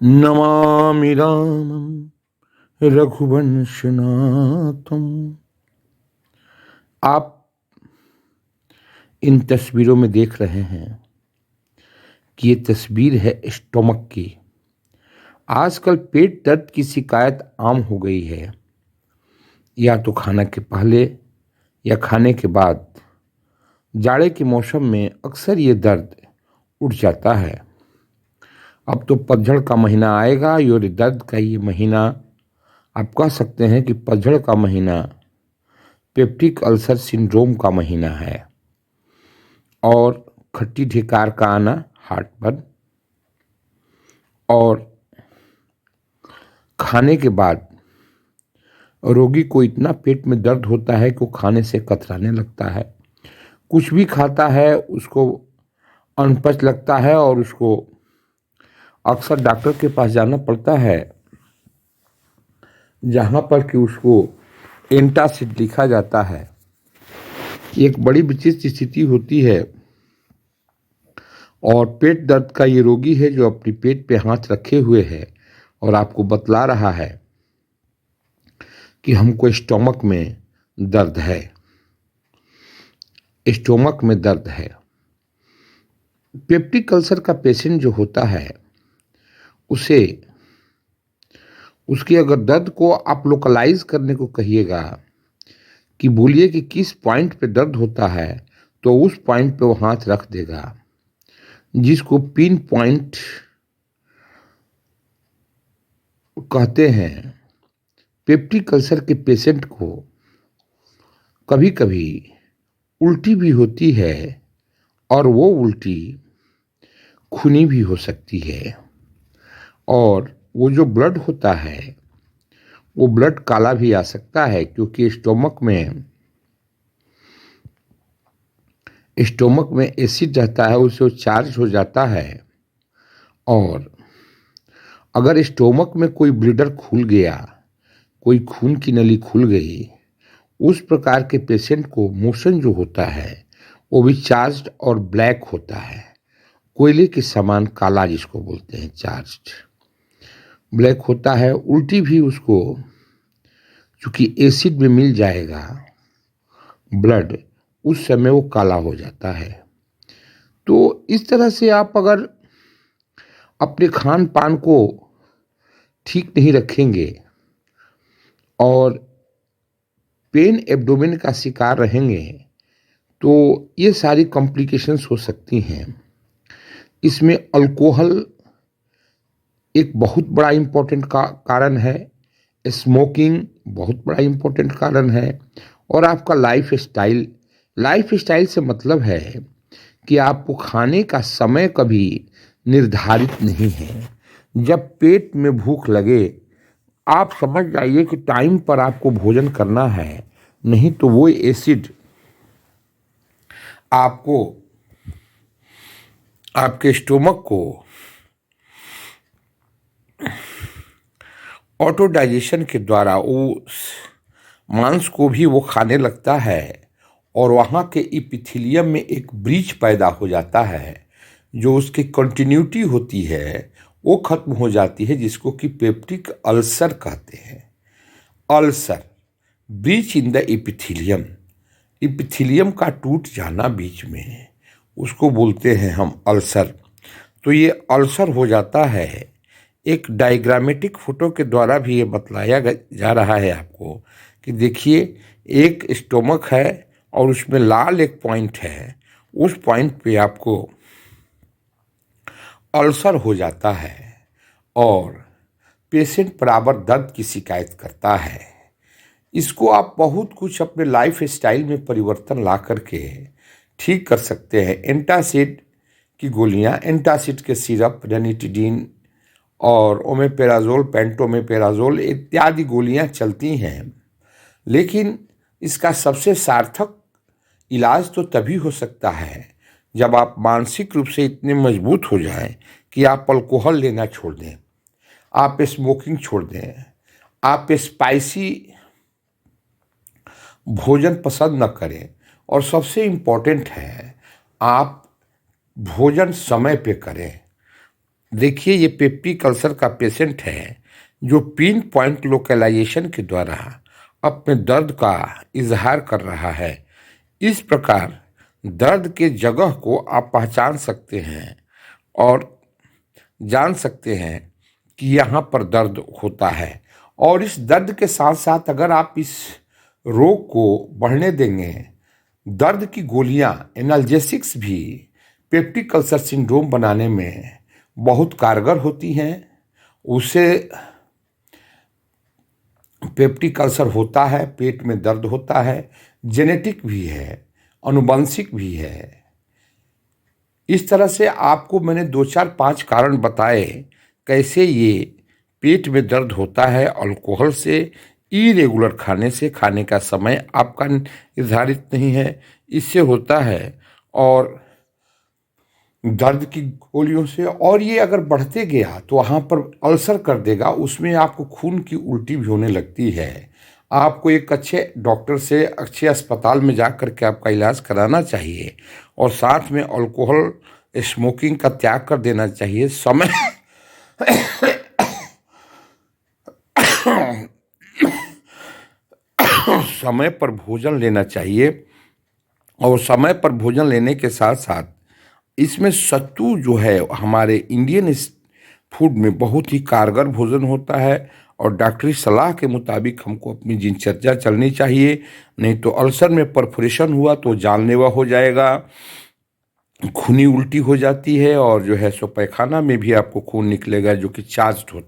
नमामि रामं रघुवंशनाथम। आप इन तस्वीरों में देख रहे हैं कि ये तस्वीर है स्टोमक की। आजकल पेट दर्द की शिकायत आम हो गई है, या तो खाना के पहले या खाने के बाद। जाड़े के मौसम में अक्सर ये दर्द उठ जाता है। अब तो पतझड़ का महीना आएगा और दर्द का ये महीना, आप कह सकते हैं कि पतझड़ का महीना पेप्टिक अल्सर सिंड्रोम का महीना है। और खट्टी ढिकार का आना हार्ट पर, और खाने के बाद रोगी को इतना पेट में दर्द होता है कि वो खाने से कतराने लगता है। कुछ भी खाता है उसको अनपच लगता है और उसको अक्सर डॉक्टर के पास जाना पड़ता है, जहाँ पर कि उसको एंटासिड लिखा जाता है। एक बड़ी विचित्र स्थिति होती है। और पेट दर्द का ये रोगी है जो अपनी पेट पे हाथ रखे हुए है और आपको बतला रहा है कि हमको स्टोमक में दर्द है, स्टोमक में दर्द है। पेप्टिक अल्सर का पेशेंट जो होता है उसे उसके अगर दर्द को आप लोकलाइज करने को कहिएगा कि बोलिए कि किस पॉइंट पे दर्द होता है, तो उस पॉइंट पे वो हाथ रख देगा, जिसको पिन पॉइंट कहते हैं। पेप्टिक अल्सर के पेशेंट को कभी कभी उल्टी भी होती है और वो उल्टी खूनी भी हो सकती है। और वो जो ब्लड होता है वो ब्लड काला भी आ सकता है, क्योंकि स्टोमक में एसिड रहता है, उससे वो चार्ज हो जाता है। और अगर स्टोमक में कोई ब्लीडर खुल गया, कोई खून की नली खुल गई, उस प्रकार के पेशेंट को मोशन जो होता है वो भी चार्ज्ड और ब्लैक होता है। कोयले के समान काला, जिसको बोलते हैं चार्ज्ड ब्लैक होता है। उल्टी भी उसको, चूंकि एसिड में मिल जाएगा ब्लड, उस समय वो काला हो जाता है। तो इस तरह से आप अगर अपने खान पान को ठीक नहीं रखेंगे और पेन एब्डोमेन का शिकार रहेंगे, तो ये सारी कॉम्प्लिकेशंस हो सकती हैं। इसमें अल्कोहल एक बहुत बड़ा इम्पोर्टेंट कारण है, स्मोकिंग बहुत बड़ा इम्पोर्टेंट कारण है, और आपका लाइफ स्टाइल से मतलब है कि आपको खाने का समय कभी निर्धारित नहीं है। जब पेट में भूख लगे, आप समझ जाइए कि टाइम पर आपको भोजन करना है, नहीं तो वो एसिड आपको, आपके स्टोमक को ऑटो डाइजेशन के द्वारा उस मांस को भी वो खाने लगता है, और वहाँ के इपिथेलियम में एक ब्रीच पैदा हो जाता है। जो उसकी कंटिन्यूटी होती है वो खत्म हो जाती है, जिसको कि पेप्टिक अल्सर कहते हैं। Ulcer, breach in the epithelium, epithelium का टूट जाना बीच में, उसको बोलते हैं हम अल्सर। तो ये अल्सर हो जाता है। एक डायग्रामेटिक फोटो के द्वारा भी ये बतलाया जा रहा है आपको कि देखिए, एक स्टोमक है और उसमें लाल एक पॉइंट है, उस पॉइंट पे आपको अल्सर हो जाता है और पेशेंट बराबर दर्द की शिकायत करता है। इसको आप बहुत कुछ अपने लाइफ स्टाइल में परिवर्तन ला करके ठीक कर सकते हैं। एंटासिड की गोलियां, एंटासिड के सिरप, रेनिटिडीन और ओमेपेराजोल, पेंटोमेपेराजोल इत्यादि गोलियां चलती हैं। लेकिन इसका सबसे सार्थक इलाज तो तभी हो सकता है जब आप मानसिक रूप से इतने मजबूत हो जाएं कि आप अल्कोहल लेना छोड़ दें, आप स्मोकिंग छोड़ दें, आप स्पाइसी भोजन पसंद न करें, और सबसे इम्पोर्टेंट है आप भोजन समय पे करें। देखिए, ये पेप्टिक अल्सर का पेशेंट है जो पिन पॉइंट लोकलाइजेशन के द्वारा अपने दर्द का इजहार कर रहा है। इस प्रकार दर्द के जगह को आप पहचान सकते हैं और जान सकते हैं कि यहाँ पर दर्द होता है। और इस दर्द के साथ साथ अगर आप इस रोग को बढ़ने देंगे, दर्द की गोलियां एनाल्जेसिक्स भी पेप्टिक अल्सर सिंड्रोम बनाने में बहुत कारगर होती हैं। उससे पेप्टिक अल्सर होता है, पेट में दर्द होता है, जेनेटिक भी है, आनुवंशिक भी है। इस तरह से आपको मैंने 2 4 5 कारण बताए कैसे ये पेट में दर्द होता है अल्कोहल से, इरेगुलर खाने से, खाने का समय आपका निर्धारित नहीं है, इससे होता है, और दर्द की गोलियों से। और ये अगर बढ़ते गया तो वहाँ पर अल्सर कर देगा, उसमें आपको खून की उल्टी भी होने लगती है। आपको एक अच्छे डॉक्टर से, अच्छे अस्पताल में जा कर के आपका इलाज कराना चाहिए और साथ में अल्कोहल स्मोकिंग का त्याग कर देना चाहिए। समय पर भोजन लेना चाहिए और समय पर भोजन लेने के साथ साथ इसमें सत्तू जो है हमारे इंडियन इस फूड में बहुत ही कारगर भोजन होता है और डॉक्टरी सलाह के मुताबिक हमको अपनी दिनचर्या चलनी चाहिए। नहीं तो अल्सर में परफोरेशन हुआ तो जानलेवा हो जाएगा, खूनी उल्टी हो जाती है और जो है सो पैखाना में भी आपको खून निकलेगा जो कि चार्ज्ड होता है।